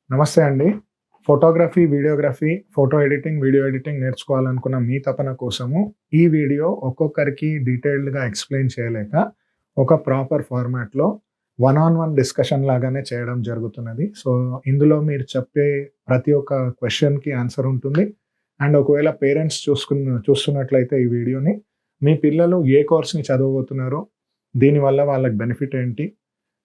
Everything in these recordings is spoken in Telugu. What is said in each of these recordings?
నమస్తే అండి. Photography, videography, photo editing, video editing నేర్చుకోవాలనుకున్న మీ తపన కోసము ఈ వీడియో ఒక్కొక్కరికి డీటెయిల్డ్‌గా ఎక్స్‌ప్లెయిన్ చేయలేక, ఒక ప్రాపర్ ఫార్మాట్‌లో వన్ ఆన్ వన్ డిస్కషన్ లాగానే చేయడం జరుగుతున్నది. సో, ఇందులో మీరు చెప్పే ప్రతి ఒక్క క్వెషన్‌కి ఆన్సర్ ఉంటుంది. అండ్ ఒకవేళ పేరెంట్స్ చూస్తున్నట్లయితే ఈ వీడియోని, మీ పిల్లలు ఏ కోర్స్‌ని చదవబోతున్నారు? దీనివల్ల వాళ్ళకి బెనిఫిట్ ఏంటి?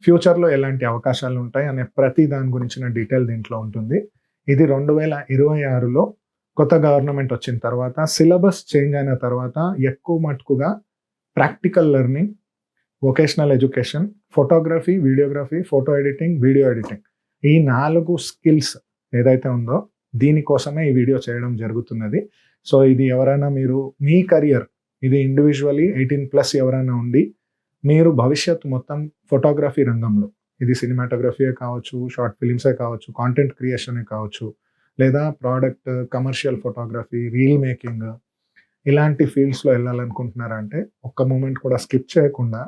ఫ్యూచర్‌లో ఎలాంటి అవకాశాలుంటాయి అనే ప్రతి దాని గురించిన డీటెయిల్ దీంట్లో ఉంటుంది. ఇది 2026లో కొత్త గవర్నమెంట్ వచ్చిన తర్వాత, సిలబస్ చేంజ్ అయిన తర్వాత ఎక్కువ మటుకుగా practical learning, vocational education, photography, videography, photo editing, video editing ఈ 4 స్కిల్స్ ఏదైతే ఉందో దీనికోసమే ఈ వీడియో చేయడం జరుగుతున్నది. సో, ఇది ఎవరైనా మీరు మీ కెరియర్ ఇది ఇండివిడ్యువల్లీ 18+ ఎవరైనా ఉండి మీరు భవిష్యత్తు మొత్తం ఫోటోగ్రఫీ రంగంలో, ఇది సినిమాటోగ్రఫీయే కావచ్చు, షార్ట్ ఫిల్మ్సే కావచ్చు, కాంటెంట్ క్రియేషనే కావచ్చు, లేదా product, commercial photography, reel making ఇలాంటి ఫీల్డ్స్‌లో ఎళ్ళాలనుకుంటున్నారంటే ఒక్క మూమెంట్ కూడా స్కిప్ చేయకుండా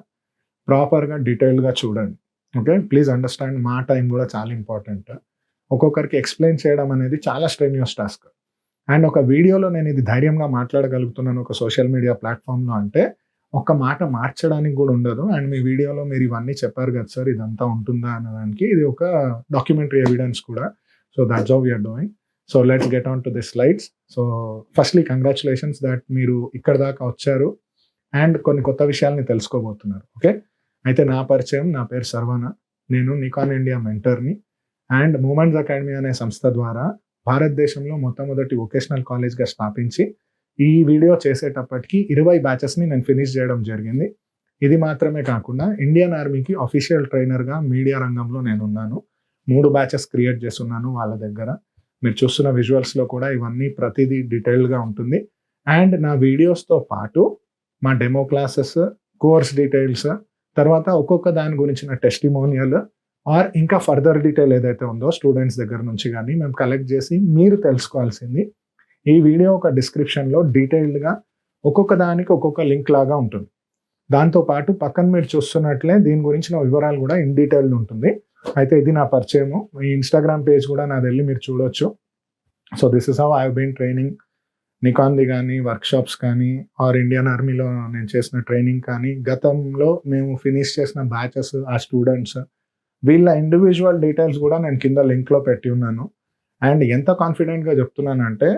ప్రాపర్‌గా డీటెయిల్డ్‌గా చూడండి. ఓకే. ప్లీజ్ అండర్‌స్టాండ్ మా టైం గూడా చాలా ఇంపార్టెంట్. ఒక్కొక్కరికి ఎక్స్‌ప్లెయిన్ చేయడం అనేది చాలా స్ట్రెన్యూయస్ టాస్క్. అండ్ ఒక వీడియోలో నేను ఇది ధైర్యంగా మాట్లాడగలుగుతున్నాను ఒక సోషల్ మీడియా ప్లాట్‌ఫార్మ్‌లో అంటే ఒక్క మాట మార్చడానికి గూడా ఉండదు. అండ్ మీ వీడియోలో మీరు ఇవన్నీ చెప్పారు గదా సార్! ఇదంతా ఉంటుందా అనడానికి ఇది ఒక డాక్యుమెంటరీ ఎవిడెన్స్ కూడా. So, thoughts how we are doing. So, let's get on to the slides. So, firstly congratulations that మీరు ఇక్కడి దాకా వచ్చారు. అండ్ కొన్ని కొత్త విషయాల్ని తెలుసుకోబోతున్నారు. ఓకే. అయితే నా పరిచయం, నా పేరు సర్వన. నేను నికాన్ ఇండియా మెంటర్‌ని. అండ్ మూమెంట్స్ అకాడమీ అనే సంస్థ ద్వారా భారతదేశంలో మొట్టమొదటి వొకేషనల్ కాలేజ్‌గా స్థాపించి ఈ వీడియో చేసేటప్పటికి 20 బ్యాచెస్‌ని నేను ఫినిష్ చేయడం జరిగింది. ఇది మాత్రమే కాకుండా ఇండియన్ ఆర్మీకి ఆఫీషియల్ ట్రైనర్‌గా మీడియా రంగంలో నేనున్నాను. 3 బ్యాచెస్ క్రియేట్ చేసున్నాను వాళ్ళ దగ్గర. మీరు చూస్తున్న విజువల్స్‌లో కూడా ఇవన్నీ ప్రతిదీ డీటెయిల్డ్‌గా ఉంటుంది. అండ్ నా వీడియోస్‌తో పాటు మా డెమో క్లాసెస్, కోర్స్ డీటెయిల్స్, తర్వాత ఒక్కొక్క దాని గురించిన టెస్టిమోనియల్ ఆర్ ఇంకా ఫర్దర్ డీటెయిల్ ఏదైతే ఉందో స్టూడెంట్స్ దగ్గర నుంచి గాని మేము కలెక్ట్ చేసి మీరు తెలుసుకోవాల్సింది ఈ వీడియో ఒక డిస్క్రిప్షన్‌లో డీటెయిల్డ్‌గా ఒక్కొక్క దానికి ఒక్కొక్క లింక్ లాగా ఉంటుంది. దాంతో పాటు పక్కన మీరు చూస్తున్నట్లే దీని గురించిన వివరాలు కూడా ఇన్ డీటెయిల్డ్ ఉంటుంది. అయితే ఇది నా పరిచయము. ఈ ఇన్‌స్టాగ్రామ్ పేజ్ కూడా నాదెళ్లి మీరు చూడొచ్చు. So, this is how I have been training. నికాన్‌ది గాని, వర్క్‌షాప్స్ కానీ ఆర్ ఇండియన్ ఆర్మీలో నేను చేసిన ట్రైనింగ్ కానీ, గతంలో మేము ఫినిష్ చేసిన బ్యాచెస్, ఆ స్టూడెంట్స్ వీళ్ళ ఇండివిడ్యువల్ డీటెయిల్స్ కూడా నేను కింద లింక్‌లో పెట్టి ఉన్నాను. అండ్ ఎంత కాన్ఫిడెంట్‌గా చెప్తున్నానంటే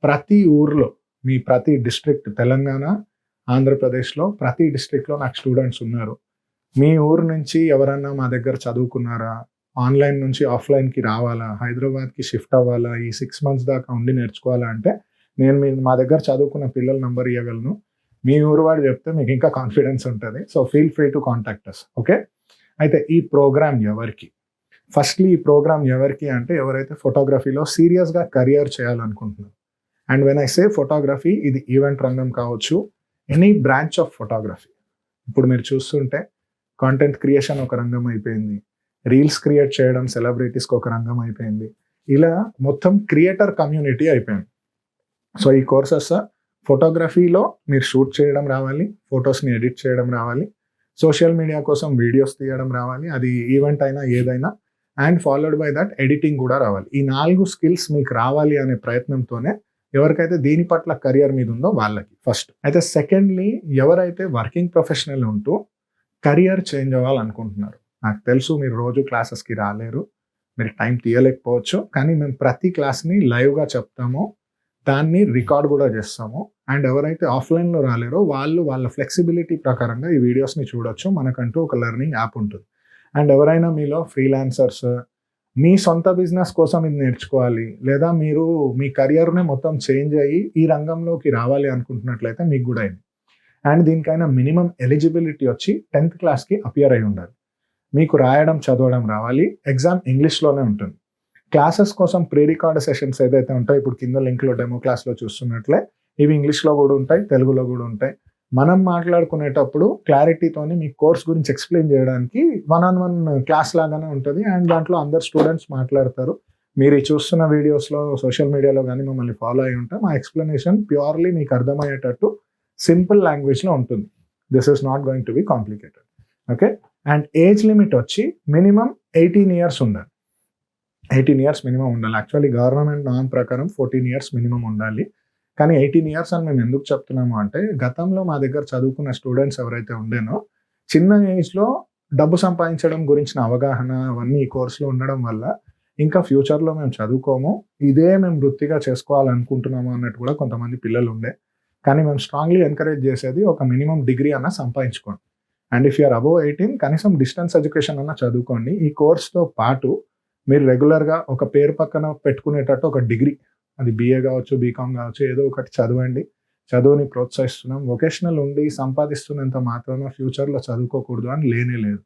ప్రతి ఊర్లో, మీ ప్రతి డిస్ట్రిక్ట్ తెలంగాణ, ఆంధ్రప్రదేశ్‌లో ప్రతి డిస్ట్రిక్ట్‌లో నాకు స్టూడెంట్స్ ఉన్నారు. మీ ఊరు నుంచి ఎవరన్నా మా దగ్గర చదువుకున్నారా? ఆన్‌లైన్ నుంచి ఆఫ్‌లైన్‌కి రావాలా? హైదరాబాద్‌కి షిఫ్ట్ అవ్వాలా? ఈ 6 మంత్స్ దాకా ఉండి నేర్చుకోవాలా అంటే నేను మా దగ్గర చదువుకున్న పిల్లల నంబర్ ఇయ్యగలను. మీ ఊరు వాడు చెప్తే మీకు ఇంకా కాన్ఫిడెన్స్ ఉంటది. So, feel free to contact us. Okay. అయితే ఈ ప్రోగ్రామ్ ఎవరికి? ఫస్ట్‌లీ ఈ ప్రోగ్రామ్ ఎవరికి అంటే ఎవరైతే ఫోటోగ్రఫీలో సీరియస్‌గా కెరియర్ చేయాలనుకుంటున్నారో. And when I say photography ఇది ఈవెంట్ రంగం కావచ్చు, ఎనీ బ్రాంచ్ ఆఫ్ ఫోటోగ్రఫీ. ఇప్పుడు మీరు చూస్తుంటే కాంటెంట్ క్రియేషన్ ఒక రంగం అయిపోయింది. రీల్స్ క్రియేట్ చేయడం సెలబ్రిటీస్‌కి ఒక రంగం అయిపోయింది. ఇలా మొత్తం క్రియేటర్ కమ్యూనిటీ అయిపోయింది. సో, ఈ కోర్సెస్ ఫోటోగ్రఫీలో మీరు షూట్ చేయడం రావాలి, ఫోటోస్‌ని ఎడిట్ చేయడం రావాలి, సోషల్ మీడియా కోసం వీడియోస్ తీయడం రావాలి, అది ఈవెంట్ అయినా ఏదైనా, and followed by that editing కూడా రావాలి. ఈ 4 స్కిల్స్ మీకు రావాలి అనే ప్రయత్నంతోనే ఎవరికైతే దీని పట్ల కెరియర్ మీద ఉందో వాళ్ళకి ఫస్ట్. అయితే సెకండ్‌లీ ఎవరైతే వర్కింగ్ ప్రొఫెషనల్ ఉంటూ కెరియర్ చేంజ్ అవ్వాలనుకుంటున్నారు. నాకు తెలుసు మీరు రోజు క్లాసెస్‌కి రాలేరు. మీరు టైం తీయలేకపోవచ్చు. కానీ మేము ప్రతి క్లాస్‌ని లైవ్‌గా చెప్తాము. దాన్ని రికార్డ్ కూడా చేస్తాము. అండ్ ఎవరైతే ఆఫ్‌లైన్‌లో రాలేరో వాళ్ళు వాళ్ళ ఫ్లెక్సిబిలిటీ ప్రకారంగా ఈ వీడియోస్‌ని చూడొచ్చు. మనకంటూ ఒక లెర్నింగ్ యాప్ ఉంటుంది. అండ్ ఎవరైనా మీలో ఫ్రీలాన్సర్స్, మీ సొంత బిజినెస్ కోసం ఇది నేర్చుకోవాలి, లేదా మీరు మీ కెరియర్‌ని మొత్తం చేంజ్ అయ్యి ఈ రంగంలోకి రావాలి అనుకుంటున్నట్లయితే మీకు గూడా ఇది. అండ్ దీనికైనా మినిమమ్ ఎలిజిబిలిటీ వచ్చి 10th క్లాస్‌కి అపియర్ అయ్యి ఉండాలి. మీకు రాయడం, చదవడం రావాలి. ఎగ్జామ్ ఇంగ్లీష్‌లోనే ఉంటుంది. క్లాసెస్ కోసం ప్రీ రికార్డ్ సెషన్స్ ఏదైతే ఉంటాయో ఇప్పుడు కింద లింక్‌లో డెమో క్లాస్‌లో చూస్తున్నట్లే ఇవి ఇంగ్లీష్‌లో గూడా ఉంటాయి, తెలుగులో గూడా ఉంటాయి. మనం మాట్లాడుకునేటప్పుడు క్లారిటీతోని మీ కోర్స్ గురించి ఎక్స్‌ప్లెయిన్ చేయడానికి వన్ ఆన్ వన్ క్లాస్ లాగానే ఉంటది. అండ్ దాంట్లో అందరు స్టూడెంట్స్ మాట్లాడతారు. మీరు ఈ చూస్తున్న వీడియోస్‌లో సోషల్ మీడియాలో గాని మమ్మల్ని ఫాలో అయ్యి ఉంటే మా ఎక్స్‌ప్లనేషన్ ప్యూర్‌లీ మీకు అర్థమయ్యేటట్టు సింపుల్ లాంగ్వేజ్‌లో ఉంటుంది. This is not going to be complicated. Okay. And age limit వచ్చి మినిమమ్ 18 ఇయర్స్ ఉండాలి. 18 ఇయర్స్ మినిమం ఉండాలి. యాక్చువల్లీ గవర్నమెంట్ నార్మ్ ప్రకారం 14 ఇయర్స్ మినిమం ఉండాలి. కానీ 18 ఇయర్స్ అని మేము ఎందుకు చెప్తున్నాము అంటే, గతంలో మా దగ్గర చదువుకున్న స్టూడెంట్స్ ఎవరైతే ఉండేనో, చిన్న ఏజ్‌లో డబ్బు సంపాదించడం గురించిన అవగాహన అవన్నీ ఈ కోర్స్‌లో ఉండడం వల్ల, ఇంకా ఫ్యూచర్‌లో మేము చదువుకోము, ఇదే మేము వృత్తిగా చేసుకోవాలనుకుంటున్నాము అన్నట్టు కూడా కొంతమంది పిల్లలుండే. కానీ మేము స్ట్రాంగ్‌లీ ఎంకరేజ్ చేసేది ఒక మినిమమ్ డిగ్రీ అన్నా సంపాదించుకోండి. And if you are above 18 కనీసం డిస్టెన్స్ ఎడ్యుకేషన్ అన్నా చదువుకోండి. ఈ కోర్స్‌తో పాటు మీరు రెగ్యులర్‌గా ఒక పేరు పక్కన పెట్టుకునేటట్టు ఒక డిగ్రీ, అది బీఏ గావచ్చు, బీకామ్ గావచ్చు, ఏదో ఒకటి చదవండి. చదువుని ప్రోత్సహిస్తున్నాం. వొకేషనల్ ఉండి సంపాదిస్తున్నంత మాత్రాన ఫ్యూచర్‌లో చదువుకోకూడదు అని లేనే లేదు.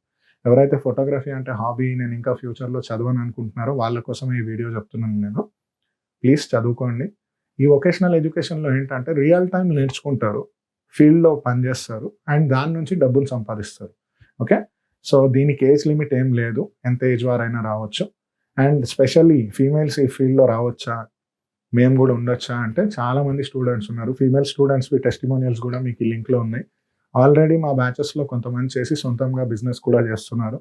ఎవరైతే ఫోటోగ్రఫీ అంటే హాబీ, నేను ఇంకా ఫ్యూచర్‌లో చదవను అనుకుంటున్నారో వాళ్ళ కోసమే ఈ వీడియో చెప్తున్నాను నేను. ప్లీజ్ చదువుకోండి. ఈ వొకేషనల్ ఎడ్యుకేషన్‌లో ఏంటంటే రియల్ టైమ్ నేర్చుకుంటారు. ఫీల్డ్‌లో పనిచేస్తారు. అండ్ దాని నుంచి డబ్బులు సంపాదిస్తారు. ఓకే. సో, దీనికి ఏజ్ లిమిట్ ఏం లేదు. ఎంత ఏజ్ వారైనా రావచ్చు. అండ్ స్పెషల్లీ ఫీమేల్స్ ఈ ఫీల్డ్‌లో రావచ్చా? మేము గూడా ఉండొచ్చా? అంటే చాలామంది స్టూడెంట్స్ ఉన్నారు. ఫీమేల్ స్టూడెంట్స్‌వి టెస్టిమోనియల్స్ గూడా మీకు ఈ లింక్‌లో ఉన్నాయి. ఆల్రెడీ మా బ్యాచెస్‌లో కొంతమంది చేసి సొంతంగా బిజినెస్ కూడా చేస్తున్నారు.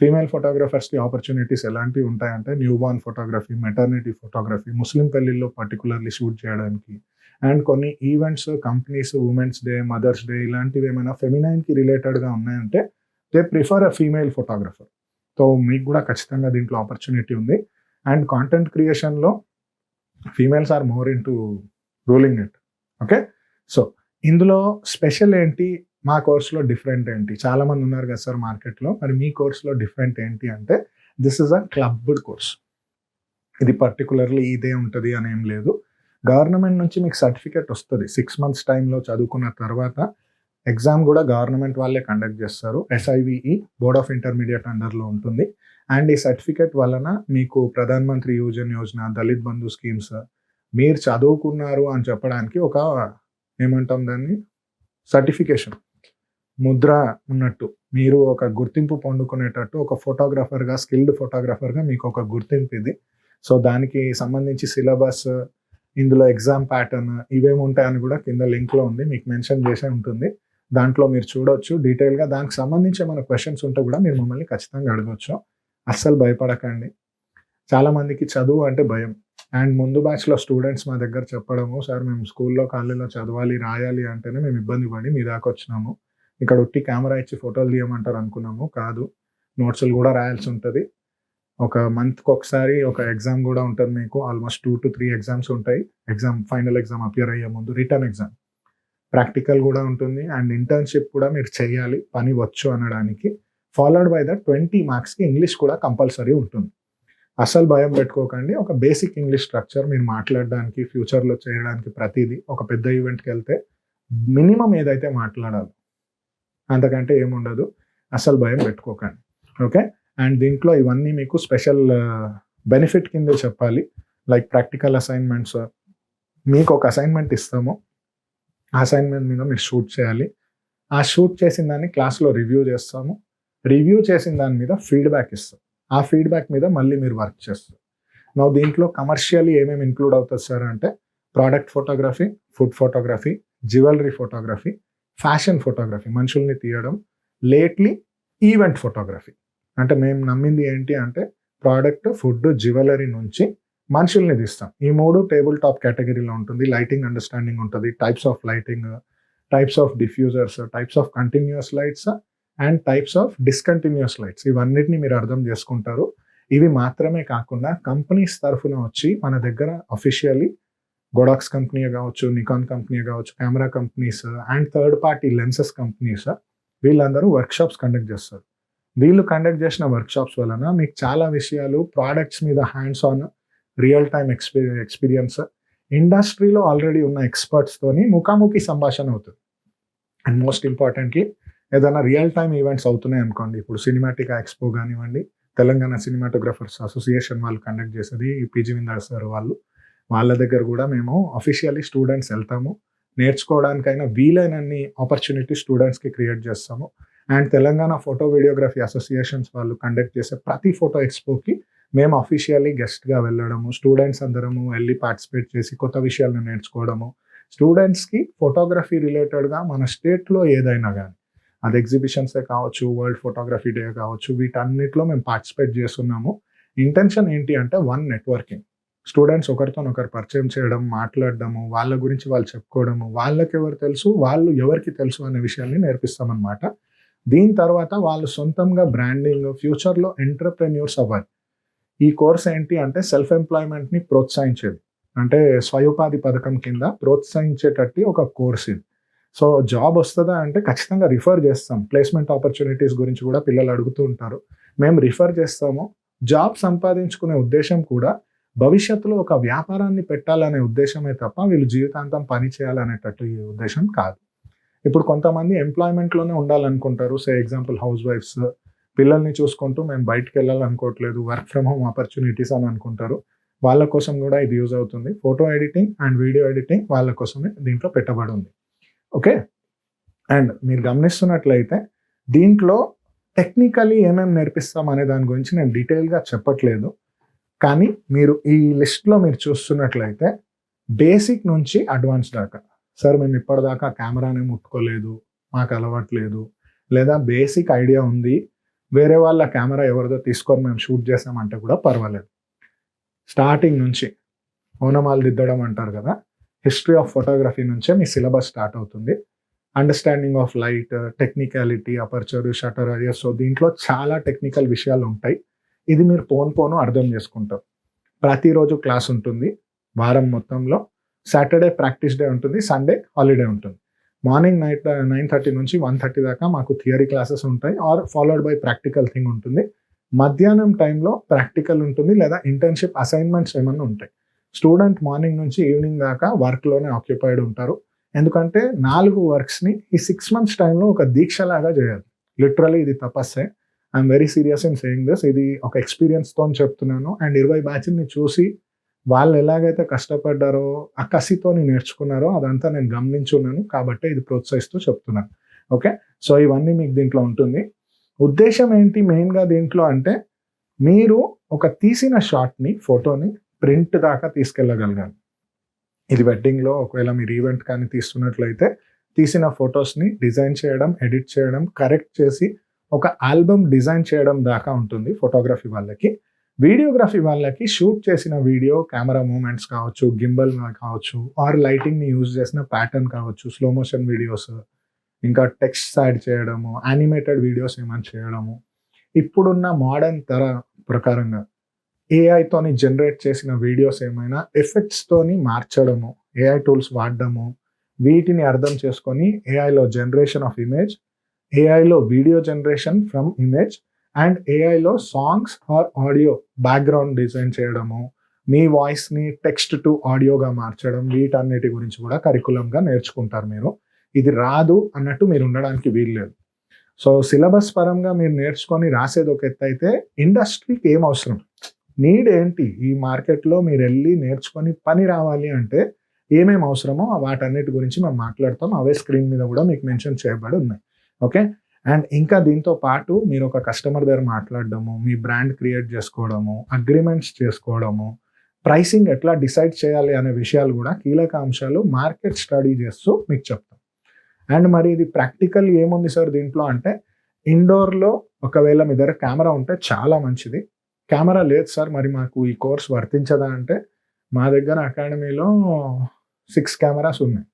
ఫీమేల్ ఫోటోగ్రాఫర్స్‌కి ఆపర్చునిటీస్ ఎలాంటివి ఉంటాయంటే, newborn photography, maternity photography, Muslim పెళ్ళిల్లో పర్టిక్యులర్‌లీ షూట్ చేయడానికి, అండ్ కొన్ని events, companies, women's day, mother's day ఇలాంటివి ఏమైనా ఫెమినైన్‌కి రిలేటెడ్‌గా ఉన్నాయంటే they prefer a female photographer. So, మీకు గూడా ఖచ్చితంగా దీంట్లో ఆపర్చునిటీ ఉంది. అండ్ కాంటెంట్ క్రియేషన్‌లో females are more into ruling it. Okay. So, ఇందులో స్పెషల్ ఏంటి? మా కోర్స్‌లో డిఫరెంట్ ఏంటి? చాలామంది ఉన్నారు కదా సార్ మార్కెట్‌లో. మరి మీ కోర్స్‌లో డిఫరెంట్ ఏంటి అంటే, this is a clubbed course. ఇది పర్టిక్యులర్‌లీ ఇదే ఉంటది అని ఏం లేదు. గవర్నమెంట్ నుంచి మీకు సర్టిఫికేట్ వస్తది. 6 మంత్స్ టైమ్‌లో చదువుకున్న తర్వాత ఎగ్జామ్ గూడా గవర్నమెంట్ వాళ్ళే కండక్ట్ చేస్తారు. SIVE బోర్డ్ ఆఫ్ ఇంటర్మీడియేట్ అండర్‌లో ఉంటుంది. అండ్ ఈ సర్టిఫికేట్ వలన మీకు ప్రధాన్ మంత్రి యువజన్ యోజన, దళిత్ బంధు స్కీమ్స్ మీరు చదువుకున్నారు అని చెప్పడానికి ఒక ఏమంటాం దాన్ని, సర్టిఫికేషన్, ముద్ర ఉన్నట్టు. మీరు ఒక గుర్తింపు పొందుకునేటట్టు ఒక ఫోటోగ్రాఫర్‌గా, స్కిల్డ్ ఫోటోగ్రాఫర్‌గా మీకు ఒక గుర్తింపు ఇది. సో, దానికి సంబంధించి సిలబస్, ఇందులో ఎగ్జామ్ ప్యాటర్న్ ఇవేమి ఉంటాయని కూడా కింద లింక్‌లో ఉంది. మీకు మెన్షన్ చేసే ఉంటుంది. దాంట్లో మీరు చూడొచ్చు డీటెయిల్‌గా. దానికి సంబంధించి ఏమైనా క్వెషన్స్ ఉంటే కూడా మీరు మమ్మల్ని ఖచ్చితంగా అడగొచ్చు. అస్సలు భయపడకండి. చాలామందికి చదువు అంటే భయం. అండ్ ముందు బ్యాచ్‌లో స్టూడెంట్స్ మా దగ్గర చెప్పడము, "సార్ మేము స్కూల్‌లో, కాలేజ్‌లో చదవాలి, రాయాలి అంటేనే మేము ఇబ్బంది పడి మీ దాకా వచ్చినాము. ఇక్కడ ఉట్టి కెమెరా ఇచ్చి ఫోటోలు తీయమంటారు అనుకున్నాము. కాదు, నోట్స్‌లు కూడా రాయాల్సి ఉంటది. ఒక మంత్‌కి ఒకసారి ఒక ఎగ్జామ్ గూడా ఉంటది మీకు. ఆల్‌మోస్ట్ 2-3 ఎగ్జామ్స్ ఉంటాయి. ఫైనల్ ఎగ్జామ్ అపియర్ అయ్యే ముందు రిటన్ ఎగ్జామ్. ప్రాక్టికల్ గూడా ఉంటుంది. అండ్ ఇంటర్న్‌షిప్ కూడా మీరు చేయాలి పని వచ్చు అనడానికి. ఫాలోడ్ బై దట్ 20 మార్క్స్‌కి ఇంగ్లీష్ కూడా కంపల్సరీ ఉంటుంది. అస్సలు భయం పెట్టుకోకండి. ఒక బేసిక్ ఇంగ్లీష్ స్ట్రక్చర్ మీరు మాట్లాడడానికి, ఫ్యూచర్‌లో చేయడానికి ప్రతీదీ. ఒక పెద్ద ఈవెంట్‌కెళ్తే మినిమమ్ ఏదైతే మాట్లాడాలో అంతకంటే ఏముండదు. అస్సలు భయం పెట్టుకోకండి. ఓకే. అండ్ దీంట్లో ఇవన్నీ మీకు స్పెషల్ బెనిఫిట్ కిందే చెప్పాలి. Like practical assignments. మీకు ఒక అసైన్‌మెంట్ ఇస్తాము. ఆ అసైన్‌మెంట్ మీద మీరు షూట్ చేయాలి. ఆ షూట్ చేసిన దాన్ని క్లాస్‌లో రివ్యూ చేస్తాము. రివ్యూ చేసిన దాని మీద ఫీడ్‌బ్యాక్ ఇస్తాం. ఆ ఫీడ్‌బ్యాక్ మీద మళ్ళీ మీరు వర్క్ చేస్తారు. నౌ దీంట్లో కమర్షియల్లీ ఏమేమి ఇంక్లూడ్ అవుతది సార్ అంటే, product photography, food photography, jewellery photography, fashion photography మనుషుల్ని తీయడం, లేట్‌లీ ఈవెంట్ ఫోటోగ్రఫీ. అంటే మేము నమ్మింది ఏంటి అంటే, ప్రొడక్ట్, ఫుడ్, జ్యువెలరీ నుంచి మనుషుల్ని తీస్తాం. ఈ 3 టేబుల్ టాప్ కేటగిరీలో ఉంటుంది. లైటింగ్ అండర్‌స్టాండింగ్ ఉంటది. Types of lighting, types of diffusers, types of continuous lights and types of discontinuous lights. ఇవన్నిటిని మీరు అర్థం చేసుకుంటారు. ఇవి మాత్రమే కాకుండా కంపెనీస్ తరఫున వచ్చి మన దగ్గర అఫీషియల్లీ గోడాక్స్ కంపెనీ కావచ్చు, నికాన్ కంపెనీ కావచ్చు, camera companies and third party lenses companies వీళ్ళందరూ వర్క్‌షాప్స్ కండక్ట్ చేస్తారు. వీళ్ళు కండక్ట్ చేసిన వర్క్‌షాప్స్ వలన మీకు చాలా విషయాలు, ప్రొడక్ట్స్ మీద hands on real time experience, ఇండస్ట్రీలో ఆల్రెడీ ఉన్న ఎక్స్‌పర్ట్స్‌తోని ముఖాముఖి సంభాషణ అవుతుంది. అండ్ మోస్ట్ ఇంపార్టెంట్‌లీ ఏదైనా రియల్ టైమ్ ఈవెంట్స్ అవుతున్నాయి అనుకోండి. ఇప్పుడు సినిమాటిక్ ఎక్స్‌పో గానివ్వండి, తెలంగాణ సినిమాటోగ్రాఫర్స్ అసోసియేషన్ వాళ్ళు కండక్ట్ చేసేది, పీజీ విందార్ సార్ వాళ్ళు. వాళ్ళ దగ్గర కూడా మేము అఫీషియల్లీ స్టూడెంట్స్ ఎళ్తాము. నేర్చుకోవడానికైనా వీలైనన్ని ఆపర్చునిటీ స్టూడెంట్స్‌కి క్రియేట్ చేస్తాము. And Telangana photo videography associations వాళ్ళు కండక్ట్ చేసే ప్రతి ఫోటో ఎక్స్‌పోకి మేము అఫీషియల్లీ గెస్ట్‌గా వెళ్ళడము, స్టూడెంట్స్ అందరము వెళ్లి పార్టిసిపేట్ చేసి కొత్త విషయాలను నేర్చుకోవడము. స్టూడెంట్స్‌కి ఫోటోగ్రఫీ రిలేటెడ్‌గా మన స్టేట్‌లో ఏదైనా గాని, అది ఎగ్జిబిషన్సే కావచ్చు, వరల్డ్ ఫోటోగ్రఫీ డే కావచ్చు, వీటన్నిటిలో మేము పార్టిసిపేట్ చేస్తున్నాము. ఇంటెన్షన్ ఏంటి అంటే నెట్వర్కింగ్. స్టూడెంట్స్ ఒకరితోనొకరు పరిచయం చేయడం, మాట్లాడడము, వాళ్ళ గురించి వాళ్ళు చెప్పుకోవడము, వాళ్ళకెవరు తెలుసు, వాళ్ళు ఎవరికి తెలుసు అనే విషయాన్ని నేర్పిస్తామనమాట. దీని తర్వాత వాళ్ళు సొంతంగా బ్రాండింగ్, ఫ్యూచర్‌లో ఎంటర్‌ప్రెన్యూర్స్ అవ్వాలి. ఈ కోర్స్ ఏంటి అంటే సెల్ఫ్ ఎంప్లాయ్‌మెంట్‌ని ప్రోత్సహించేది. అంటే స్వయోపాధి పథకం కింద ప్రోత్సహించేటట్టు ఒక కోర్స్ ఇది. సో, జాబ్ వస్తదా అంటే ఖచ్చితంగా రిఫర్ చేస్తాం. ప్లేస్‌మెంట్ ఆపర్చునిటీస్ గురించి కూడా పిల్లలు అడుగుతూ ఉంటారు. మేము రిఫర్ చేస్తాము. జాబ్ సంపాదించుకునే ఉద్దేశ్యం కూడా భవిష్యత్తులో ఒక వ్యాపారాన్ని పెట్టాలనే ఉద్దేశ్యమే తప్ప వీళ్ళు జీవితాంతం పని చేయాలనేటట్టు ఈ ఉద్దేశ్యం కాదు. ఇప్పుడు కొంతమంది ఎంప్లాయ్‌మెంట్‌లోనే ఉండాలనుకుంటారు. ఎగ్జాంపుల్ హౌస్ వైఫ్స్ పిల్లల్ని చూసుకుంటూ మేము బయటికెళ్ళాలనుకోవట్లేదు. వర్క్ ఫ్రమ్ హోమ్ ఆపర్చునిటీస్ అని అనుకుంటారు. వాళ్ళ కోసం కూడా ఇది యూజ్ అవుతుంది. Photo editing and video editing వాళ్ళ కోసమే దీంట్లో పెట్టబడి ఉంది. ఓకే. అండ్ మీరు గమనిస్తున్నట్లయితే దీంట్లో టెక్నికల్లీ ఏమేమి నేర్పిస్తాం అనే దాని గురించి నేను డీటెయిల్‌గా చెప్పట్లేదు. కానీ మీరు ఈ లిస్ట్‌లో మీరు చూస్తున్నట్లయితే బేసిక్ నుంచి అడ్వాన్స్ దాకా. సార్ మేము ఇప్పటిదాకా కెమెరానే ముట్టుకోలేదు, మాకు అలవాటు లేదు, లేదా బేసిక్ ఐడియా ఉంది, వేరే వాళ్ళ కెమెరా ఎవరిదో తీసుకొని మేము షూట్ చేసామంటే కూడా పర్వాలేదు. స్టార్టింగ్ నుంచి ఓనమాలు దిద్దడం అంటారు కదా! హిస్టరీ ఆఫ్ ఫోటోగ్రఫీ నుంచే మీ సిలబస్ స్టార్ట్ అవుతుంది. Understanding of light, technicality, aperture, shutter, ISO దీంట్లో చాలా టెక్నికల్ విషయాలు ఉంటాయి. ఇది మీరు పోను అర్థం చేసుకుంటారు. ప్రతిరోజు క్లాస్ ఉంటుంది. వారం మొత్తంలో సాటర్‌డే ప్రాక్టీస్ డే ఉంటుంది. సండే హాలిడే ఉంటుంది. మార్నింగ్ 9:30 నుంచి 1:30 దాకా మాకు థియరీ క్లాసెస్ ఉంటాయి. Or followed by practical thing ఉంటుంది. మధ్యాహ్నం టైంలో ప్రాక్టికల్ ఉంటుంది లేదా ఇంటర్న్‌షిప్ అసైన్‌మెంట్స్ ఏమన్నా ఉంటాయి. స్టూడెంట్ మార్నింగ్ నుంచి ఈవినింగ్ దాకా వర్క్‌లోనే ఆక్యుపైడ్ ఉంటారు. ఎందుకంటే 4 వర్క్స్‌ని ఈ 6 మంత్స్ టైంలో ఒక దీక్షలాగా చేయాలి. లిటరల్లీ ఇది తపస్సే. I'm very serious in saying this. ఇది ఒక ఎక్స్‌పీరియన్స్‌తోని చెప్తున్నాను. అండ్ 20 బ్యాచ్‌ని చూసి వాళ్ళు ఎలాగైతే కష్టపడ్డారో, ఆ కసితోని నేర్చుకున్నారో అదంతా నేను గమనించున్నాను. కాబట్టే ఇది ప్రోత్సహిస్తూ చెప్తున్నాను. ఓకే. సో, ఇవన్నీ మీకు దీంట్లో ఉంటుంది. ఉద్దేశ్యం ఏంటి మెయిన్‌గా దీంట్లో అంటే, మీరు ఒక తీసిన షాట్‌ని, ఫోటోని ప్రింట్ దాకా తీసుకెళ్ళగలగాలి. ఇది వెడ్డింగ్‌లో ఒకవేళ మీరు ఈవెంట్ కానీ తీస్తున్నట్లయితే, తీసిన ఫోటోస్‌ని డిజైన్ చేయడం, ఎడిట్ చేయడం, కరెక్ట్ చేసి ఒక ఆల్బమ్ డిజైన్ చేయడం దాకా ఉంటుంది ఫోటోగ్రఫీ వాళ్ళకి. వీడియోగ్రఫీ వాళ్ళకి షూట్ చేసిన వీడియో, కెమెరా మూవ్‌మెంట్స్ కావచ్చు, గింబల్ కావచ్చు, ఆర్ లైటింగ్‌ని యూజ్ చేసిన ప్యాటర్న్ కావచ్చు, స్లో మోషన్ వీడియోస్, ఇంకా టెక్స్ట్స్ యాడ్ చేయడము, యానిమేటెడ్ వీడియోస్ ఏమైనా చేయడము. ఇప్పుడున్న మోడర్న్ ప్రకారంగా ఏఐతోని జనరేట్ చేసిన వీడియోస్ ఏమైనా ఎఫెక్ట్స్‌తోని మార్చడము, ఏఐ టూల్స్ వాడడము, వీటిని అర్థం చేసుకొని ఏఐలో జనరేషన్ ఆఫ్ ఇమేజ్, ఏఐలో video generation from image and ఏఐలో songs or audio background design చేయడము, మీ వాయిస్‌ని టెక్స్ట్ టు ఆడియోగా మార్చడం, వీటన్నిటి గురించి కూడా కరిక్యులంగా నేర్చుకుంటారు మీరు. ఇది రాదు అన్నట్టు మీరు ఉండడానికి వీల్లేదు. సో, సిలబస్ పరంగా మీరు నేర్చుకొని రాసేది ఒక ఎత్తైతే, ఇండస్ట్రీకి ఏం అవసరం? నీడ్ ఏంటి? ఈ మార్కెట్‌లో మీరెళ్లి నేర్చుకొని పని రావాలి అంటే ఏమేమి అవసరమో వాటన్నిటి గురించి మేము మాట్లాడతాం. అవే స్క్రీన్ మీద కూడా మీకు మెన్షన్ చేయబడి ఉన్నాయి. ఓకే. అండ్ ఇంకా దీంతో పాటు మీరు ఒక కస్టమర్ దగ్గర మాట్లాడడము, మీ బ్రాండ్ క్రియేట్ చేసుకోవడము, అగ్రీమెంట్స్ చేసుకోవడము, ప్రైసింగ్ ఎట్లా డిసైడ్ చేయాలి అనే విషయాలు కూడా కీలక అంశాలు మార్కెట్ స్టడీ చేస్తూ మీకు చెప్తాం. అండ్ మరి ఇది ప్రాక్టికల్ ఏముంది సార్ దీంట్లో అంటే, ఇండోర్‌లో ఒకవేళ మీ దగ్గర కెమెరా ఉంటే చాలా మంచిది. కెమెరా లేదు సార్ మరి మాకు ఈ కోర్స్ వర్తించదా అంటే, మా దగ్గర అకాడమీలో 6 కెమెరాస్ ఉన్నాయి.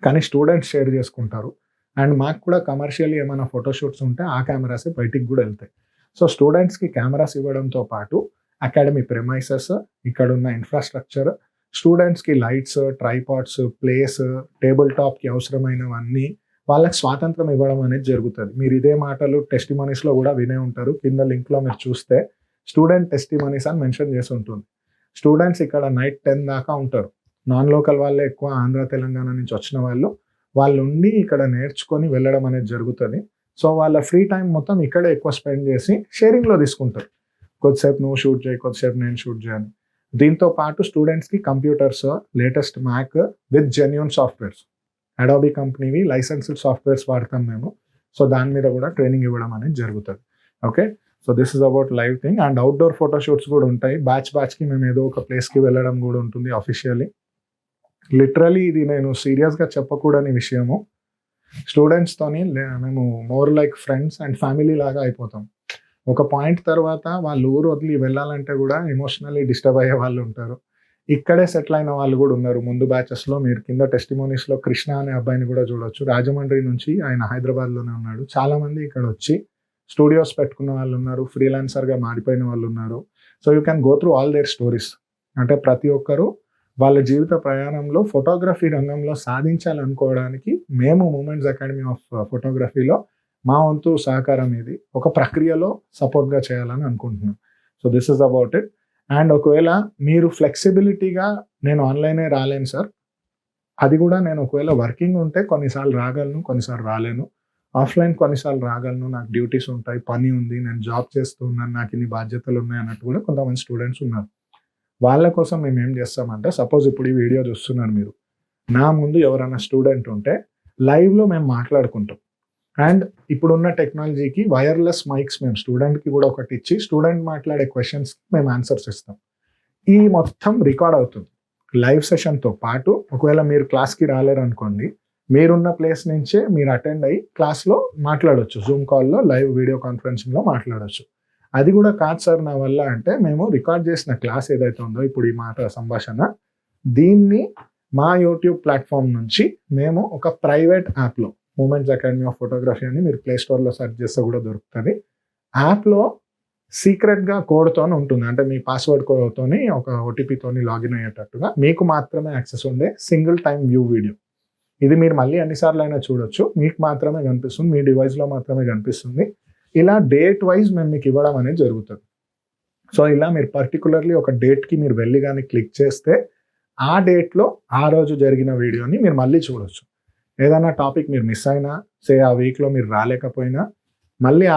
కానీ స్టూడెంట్స్ షేర్ చేసుకుంటారు. అండ్ మాకు కూడా కమర్షియల్లీ ఏమైనా ఫోటోషూట్స్ ఉంటే ఆ కెమెరాసే బయటికి కూడా వెళ్తాయి. సో, స్టూడెంట్స్‌కి కెమెరాస్ ఇవ్వడంతో పాటు అకాడమీ ప్రిమైసెస్, ఇక్కడున్న ఇన్‌ఫ్రాస్ట్రక్చర్, స్టూడెంట్స్‌కి లైట్స్, ట్రైపాడ్స్, ప్లేస్, టేబుల్ టాప్‌కి అవసరమైనవన్నీ వాళ్ళకి స్వాతంత్రం ఇవ్వడం అనేది జరుగుతది. మీరు ఇదే మాటలు టెస్టిమోనీస్‌లో కూడా వినే ఉంటారు. కింద లింక్‌లో మీరు చూస్తే స్టూడెంట్ టెస్టిమోనీస్ అని మెన్షన్ చేసి ఉంటుంది. స్టూడెంట్స్ ఇక్కడ నైట్ 10 దాకా ఉంటారు. నాన్ లోకల్ వాళ్ళే ఎక్కువ ఆంధ్ర, తెలంగాణ నుంచి వచ్చిన వాళ్ళుండి ఇక్కడ నేర్చుకొని వెళ్ళడం అనేది జరుగుతది. సో, వాళ్ళ ఫ్రీ టైమ్ మొత్తం ఇక్కడే ఎక్కువ స్పెండ్ చేసి షేరింగ్‌లో తీసుకుంటారు. కొద్దిసేపు నువ్వు షూట్ చేయి, కొద్దిసేపు నేను షూట్ చేయను. దీంతో పాటు స్టూడెంట్స్‌కి computers, latest Mac with genuine softwares, Adobe కంపెనీవి లైసెన్స్డ్ సాఫ్ట్‌వేర్స్ వాడతాం మేము. సో, దాని మీద కూడా ట్రైనింగ్ ఇవ్వడం అనేది జరుగుతది. Okay. So, this is about live thing. And outdoor photo shoots కూడా ఉంటాయి. బ్యాచ్‌కి మేము ఏదో ఒక ప్లేస్‌కి వెళ్ళడం కూడా ఉంటుంది ఆఫీషియల్లీ. లిటరల్లీ ఇది నేను సీరియస్‌గా చెప్పకూడని విషయము. స్టూడెంట్స్‌తోని మేము more like friends and family లాగా అయిపోతాం. ఒక పాయింట్ తర్వాత వాళ్ళు ఊరు వదిలి వెళ్ళాలంటే కూడా ఎమోషనల్లీ డిస్టర్బ్ అయ్యే వాళ్ళు ఉంటారు. ఇక్కడే సెటిల్ అయిన వాళ్ళు కూడా ఉన్నారు. ముందు బ్యాచెస్‌లో మీరు కింద టెస్టిమోనీస్‌లో కృష్ణ అనే అబ్బాయిని కూడా చూడొచ్చు. రాజమండ్రి నుంచి ఆయన హైదరాబాద్‌లోనే ఉన్నాడు. చాలామంది ఇక్కడొచ్చి స్టూడియోస్ పెట్టుకున్న వాళ్ళున్నారు. ఫ్రీలాన్సర్‌గా మారిపోయిన వాళ్ళున్నారు. So, you can go through all their stories. అంటే ప్రతి ఒక్కరు వాళ్ళ జీవిత ప్రయాణంలో ఫోటోగ్రఫీ రంగంలో సాధించాలనుకోవడానికి మేము మూమెంట్స్ అకాడమీ ఆఫ్ ఫోటోగ్రఫీలో మా వంతు సహకారం ఇది. ఒక ప్రక్రియలో సపోర్ట్‌గా చేయాలని అనుకుంటున్నాం. So, this is about it. And ఒకవేళ మీరు ఫ్లెక్సిబిలిటీగా నేను ఆన్‌లైనే రాలేను సార్. అది కూడా నేను ఒకవేళ వర్కింగ్ ఉంటే కొన్నిసార్లు రాగలను, కొన్నిసార్లు రాలేను. ఆఫ్‌లైన్ కొన్నిసార్లు రాగలను. నాకు డ్యూటీస్ ఉంటాయి, పని ఉంది, నేను జాబ్ చేస్తూ ఉన్నాను, నాకు ఇన్ని బాధ్యతలు ఉన్నాయి అన్నట్టు కూడా కొంతమంది స్టూడెంట్స్ ఉన్నారు. వాళ్ళ కోసం మేము ఏం చేస్తామంటే సపోజ్ ఇప్పుడు ఈ వీడియో చూస్తున్నారు మీరు. నా ముందు ఎవరైనా స్టూడెంట్ ఉంటే లైవ్‌లో మేము మాట్లాడుకుంటాం. అండ్ ఇప్పుడున్న టెక్నాలజీకి వైర్‌లెస్ మైక్స్ మేము స్టూడెంట్‌కి కూడా ఒకటి ఇచ్చి స్టూడెంట్ మాట్లాడే క్వెషన్స్‌కి మేము ఆన్సర్స్ ఇస్తాం. ఈ మొత్తం రికార్డ్ అవుతుంది. లైవ్ సెషన్‌తో పాటు ఒకవేళ మీరు క్లాస్‌కి రాలేరనుకోండి, మీరున్న ప్లేస్ నుంచే మీరు అటెండ్ అయ్యి క్లాస్‌లో మాట్లాడొచ్చు. జూమ్ కాల్‌లో లైవ్ వీడియో కాన్ఫరెన్సింగ్‌లో మాట్లాడొచ్చు. అది కూడా కాదు సార్ నా వల్ల అంటే మేము రికార్డ్ చేసిన క్లాస్ ఏదైతే ఉందో ఇప్పుడు ఈ మాట సంభాషణ, దీన్ని మా యూట్యూబ్ ప్లాట్‌ఫామ్ నుంచి మేము ఒక ప్రైవేట్ యాప్‌లో మూమెంట్స్ అకాడమీ ఆఫ్ ఫోటోగ్రఫీ అని మీరు ప్లే స్టోర్‌లో సెర్చ్ చేస్తే కూడా దొరుకుతది. యాప్‌లో సీక్రెట్‌గా కోడ్‌తోని ఉంటుంది. అంటే మీ పాస్వర్డ్ కోడ్‌తోని ఒక ఓటీపీతోని లాగిన్ అయ్యేటట్టుగా మీకు మాత్రమే యాక్సెస్ ఉండే సింగిల్ టైమ్ వ్యూ వీడియో. ఇది మీరు మళ్ళీ ఎన్ని సార్లైనా చూడొచ్చు. మీకు మాత్రమే కనిపిస్తుంది. మీ డివైస్‌లో మాత్రమే కనిపిస్తుంది. ఇలా డేట్ వైస్ మేము మీకు ఇవ్వడం అనేది జరుగుతుంది. సో, ఇలా మీరు పర్టిక్యులర్‌లీ ఒక డేట్‌కి మీరు వెళ్లి గాని క్లిక్ చేస్తే ఆ డేట్‌లో ఆ రోజు జరిగిన వీడియోని మీరు మళ్ళీ చూడొచ్చు. ఏదైనా టాపిక్ మీరు మిస్ అయినా, ఆ వీక్‌లో మీరు రాలేకపోయినా మళ్ళీ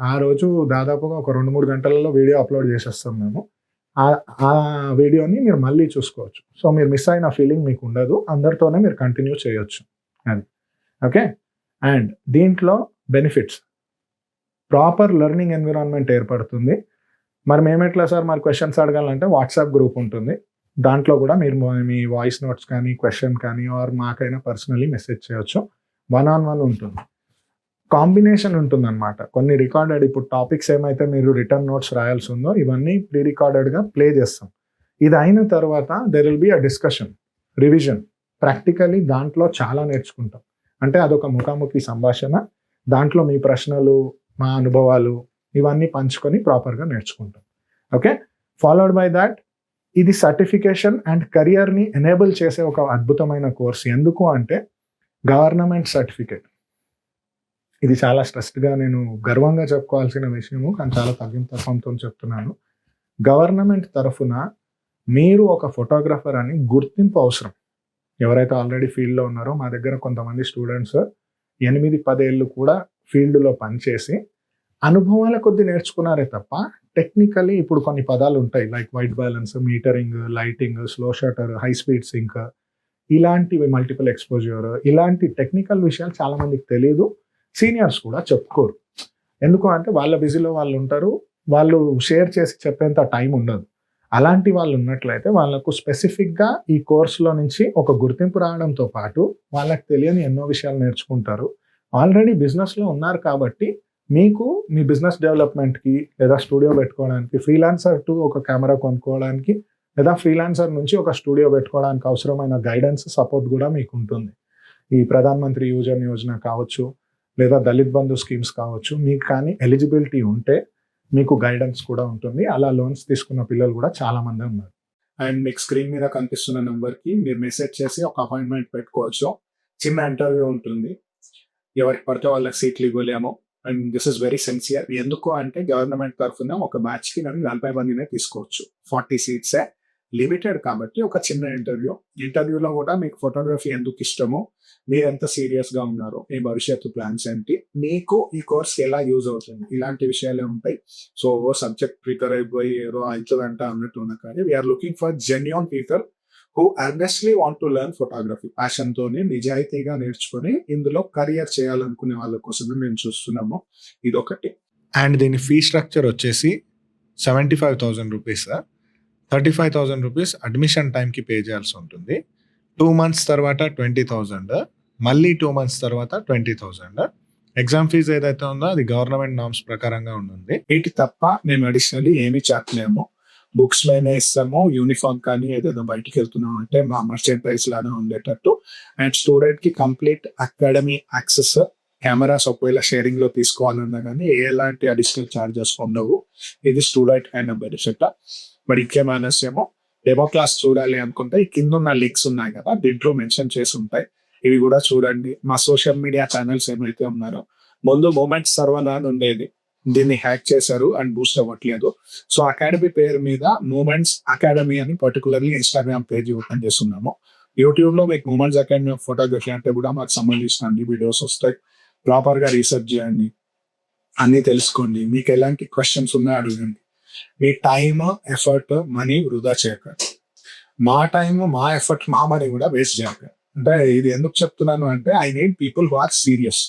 ఆ రోజు దాదాపుగా ఒక 2, 3 గంటలలో వీడియో అప్‌లోడ్ చేసేస్తాం మేము. ఆ వీడియోని మీరు మళ్ళీ చూసుకోవచ్చు. సో, మీరు మిస్ అయిన ఫీలింగ్ మీకు ఉండదు. అందరితోనే మీరు కంటిన్యూ చేయొచ్చు. అది. ఓకే. అండ్ దీంట్లో బెనిఫిట్స్ ప్రాపర్ లెర్నింగ్ ఎన్విరాన్మెంట్ ఏర్పడుతుంది. మరి మేమెట్లా సార్ మరి క్వెషన్స్ అడగాలంటే వాట్సాప్ గ్రూప్ ఉంటుంది. దాంట్లో కూడా మీరు మీ వాయిస్ నోట్స్ కానీ, క్వెషన్ కానీ ఆర్ మాకైనా పర్సనల్లీ మెసేజ్ చేయొచ్చు. వన్ ఆన్ వన్ ఉంటుంది. కాంబినేషన్ ఉంటుందన్నమాట. కొన్ని రికార్డెడ్ ఇప్పుడు టాపిక్స్ ఏమైతే మీరు రిటర్న్ నోట్స్ రాయాల్సి ఉందో ఇవన్నీ ప్రీ రికార్డెడ్‌గా ప్లే చేస్తాం. ఇది అయిన తర్వాత there will be a discussion, revision. Practically దాంట్లో చాలా నేర్చుకుంటాం. అంటే అదొక ముఖాముఖి సంభాషణ. దాంట్లో మీ ప్రశ్నలు, మా అనుభవాలు ఇవన్నీ పంచుకొని ప్రాపర్‌గా నేర్చుకుంటాం. ఓకే. ఫాలోడ్ బై థాట్ ఇది సర్టిఫికేషన్ అండ్ కెరియర్‌ని ఎనేబుల్ చేసే ఒక అద్భుతమైన కోర్స్. ఎందుకు అంటే గవర్నమెంట్ సర్టిఫికేట్. ఇది చాలా స్ట్రెస్డ్‌గా నేను గర్వంగా చెప్పుకోవాల్సిన విషయము. కానీ చాలా తగ్గింపు చెప్తున్నాను. గవర్నమెంట్ తరఫున మీరు ఒక ఫోటోగ్రాఫర్ అని గుర్తింపు అవసరం. ఎవరైతే ఆల్రెడీ ఫీల్డ్‌లో ఉన్నారో మా దగ్గర కొంతమంది స్టూడెంట్స్ 8, 10 ఏళ్ళు కూడా ఫీల్డ్‌లో పనిచేసి అనుభవాల కొద్దీ నేర్చుకున్నారే తప్ప టెక్నికల్లీ ఇప్పుడు కొన్ని పదాలు ఉంటాయి. Like white balance, metering, lighting, slow shutter, high speed sync ఇలాంటివి మల్టిపుల్ ఎక్స్‌పోజర్ ఇలాంటి టెక్నికల్ విషయాలు చాలా మందికి తెలీదు. సీనియర్స్ కూడా చెప్పుకోరు. ఎందుకు అంటే వాళ్ళ బిజీలో వాళ్ళు ఉంటారు. వాళ్ళు షేర్ చేసి చెప్పేంత టైం ఉండదు. అలాంటి వాళ్ళు ఉన్నట్లయితే వాళ్ళకు స్పెసిఫిక్‌గా ఈ కోర్స్‌లో నుంచి ఒక గుర్తింపు రావడంతో పాటు వాళ్ళకి తెలియని ఎన్నో విషయాలు నేర్చుకుంటారు. ఆల్రెడీ బిజినెస్‌లో ఉన్నారు కాబట్టి మీకు మీ బిజినెస్ డెవలప్‌మెంట్‌కి లేదా స్టూడియో పెట్టుకోవడానికి ఫ్రీలాన్సర్ టు ఒక కెమెరా కొనుక్కోవడానికి లేదా ఫ్రీలాన్సర్ నుంచి ఒక స్టూడియో పెట్టుకోవడానికి అవసరమైన గైడెన్స్, సపోర్ట్ కూడా మీకు ఉంటుంది. ఈ ప్రధాన్ మంత్రి యువజన యోజన కావచ్చు, లేదా దళిత్ బంధు స్కీమ్స్ కావచ్చు. మీకు కానీ ఎలిజిబిలిటీ ఉంటే మీకు గైడెన్స్ కూడా ఉంటుంది. అలా లోన్స్ తీసుకున్న పిల్లలు కూడా చాలా మంది ఉన్నారు. అండ్ మీకు స్క్రీన్ మీద కనిపిస్తున్న నంబర్‌కి మీరు మెసేజ్ చేసి ఒక అపాయింట్మెంట్ పెట్టుకోవచ్చు. చిన్న ఇంటర్వ్యూ ఉంటుంది. ఎవరికి పడితే వాళ్ళకి సీట్లు ఇవ్వలేము. And this is very sincere. ఎందుకు అంటే గవర్నమెంట్ తరఫున ఒక బ్యాచ్‌కి నేను 40 మందినే తీసుకోవచ్చు. 40 సీట్సే లిమిటెడ్ కాబట్టి ఒక చిన్న ఇంటర్వ్యూలో కూడా మీకు ఫోటోగ్రఫీ ఎందుకు ఇష్టమో, మీరు ఎంత సీరియస్‌గా ఉన్నారో, మీ భవిష్యత్తు ప్లాన్స్ ఏంటి, మీకు ఈ కోర్స్ ఎలా యూజ్ అవుతుంది, ఇలాంటి విషయాలే ఉంటాయి. సో సబ్జెక్ట్ ప్రిపేర్ అయిపోయి ఏదో అవుతుందంట అన్నట్టు ఉన్న కానీ we're looking for genuine people who earnestly want to learn photography. ప్యాషన్‌తోని నిజాయితీగా నేర్చుకొని ఇందులో కెరియర్ చేయాలనుకునే వాళ్ళ కోసమే మేము చూస్తున్నాము. ఇదొకటి. అండ్ దీని ఫీ స్ట్రక్చర్ వచ్చేసి 75,000 రూపీస్. 35,000 రూపీస్ అడ్మిషన్ టైంకి పే చేయాల్సి ఉంటుంది. 2 months తర్వాత 20,000, మళ్ళీ 2 months తర్వాత 20,000. ఎగ్జామ్ ఫీజు ఏదైతే ఉందో అది గవర్నమెంట్ నామ్స్ ప్రకారంగా ఉంటుంది. వీటి తప్ప మేము అడిషనల్లీ ఏమి చెప్పలేము. బుక్స్ లోనే ఇస్తాము. యూనిఫామ్ కానీ ఏదైనా బయటికి వెళ్తున్నాం అంటే మా మర్చెంటైజ్ లాగా ఉండేటట్టు. అండ్ స్టూడెంట్ కి కంప్లీట్ అకాడమీ యాక్సెస్, కెమెరాస్ ఒకవేళ షేరింగ్ లో తీసుకోవాలన్నా కానీ ఎలాంటి అడిషనల్ ఛార్జెస్ ఉండవు. ఇది స్టూడెంట్ అయిన బెనిఫిట్. మరి ఇంకేమైనా ఏమో డెమో క్లాస్ చూడాలి అనుకుంటే ఈ కింద ఉన్న లింక్స్ ఉన్నాయి కదా, దీంట్లో మెన్షన్ చేసి ఉంటాయి. ఇవి కూడా చూడండి. మా సోషల్ మీడియా ఛానల్స్ ఏమైతే ఉన్నారో, ముందు మూమెంట్స్ సర్వర్ అని ఉండేది, దీన్ని హ్యాక్ చేశారు అండ్ బూస్ట్ అవ్వట్లేదు. సో అకాడమీ పేరు మీద మూమెంట్స్ అకాడమీ అని పర్టికులర్లీ ఇన్స్టాగ్రామ్ పేజ్ ఓపెన్ చేస్తున్నాము. యూట్యూబ్ లో మీకు మూమెంట్స్ అకాడమీ ఆఫ్ ఫోటోగ్రఫీ అంటే కూడా మాకు సంబంధించిన అన్ని వీడియోస్ వస్తాయి. ప్రాపర్ గా రీసెర్చ్ చేయండి, అన్ని తెలుసుకోండి. మీకు ఎలాంటి క్వశ్చన్స్ ఉన్నా అడగండి. మీ టైమ్, ఎఫర్ట్, మనీ వృధా చేయకండి. మా టైమ్, మా ఎఫర్ట్, మా మనీ కూడా వేస్ట్ చేయకండి. అంటే ఇది ఎందుకు చెప్తున్నాను అంటే I need people who are serious.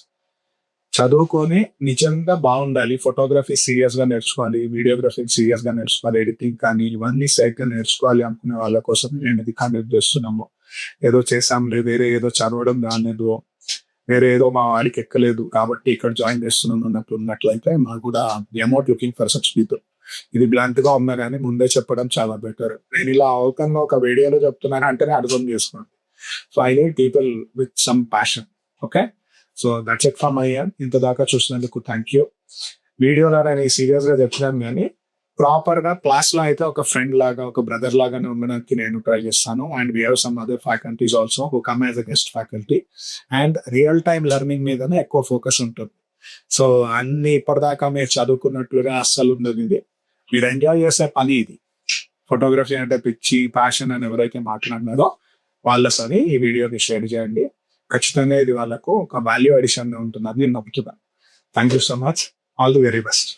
చదువుకొని నిజంగా బాగుండాలి, ఫోటోగ్రఫీ సీరియస్ గా నేర్చుకోవాలి, వీడియోగ్రఫీ సీరియస్ గా నేర్చుకోవాలి, ఎడిటింగ్ కానీ ఇవన్నీ సరిగ్గా నేర్చుకోవాలి అనుకునే వాళ్ళ కోసం నేను ఇది కండక్ట్ చేస్తున్నాము. ఏదో చేసాంలే, వేరే ఏదో చదవడం రాలేదు, వేరే ఏదో మా వాడికి ఎక్కలేదు కాబట్టి ఇక్కడ జాయిన్ చేస్తున్నాం ఉన్నట్లయితే మాకు కూడా amount looking for such people. ఇది బ్లాంక్ గా ఉన్నా కానీ ముందే చెప్పడం చాలా బెటర్. నేను ఇలా అవకంగా ఒక వీడియోలో చెప్తున్నాను అంటేనే అర్థం చేసుకోండి. So I need people with some passion. Okay, so that's it from my end. ఇంత దాకా చూసినందుకు థ్యాంక్ యూ. వీడియోలో నేను సీరియస్ గా చెప్తున్నాను కానీ ప్రాపర్ గా క్లాస్ లో అయితే ఒక ఫ్రెండ్ లాగా, ఒక బ్రదర్ లాగానే ఉండడానికి నేను ట్రై చేస్తాను. And we have some other faculties also who come as a guest faculty. And real time learning మీదనే ఎక్కువ ఫోకస్ ఉంటుంది. సో అన్ని ఇప్పటిదాకా మీరు చదువుకున్నట్లుగా అస్సలు ఉండదు. ఇది మీరు ఎంజాయ్ చేసే పని. ఇది ఫోటోగ్రఫీ అంటే పిచ్చి, ప్యాషన్ అని ఎవరైతే మాట్లాడినారో వాళ్ళ సరే ఈ వీడియోని షేర్ చేయండి. ఖచ్చితంగా ఇది వాళ్ళకు ఒక వాల్యూ అడిషన్ ఉంటుంది. అది నమ్ముతున్నాను. Thank you so much. All the very best.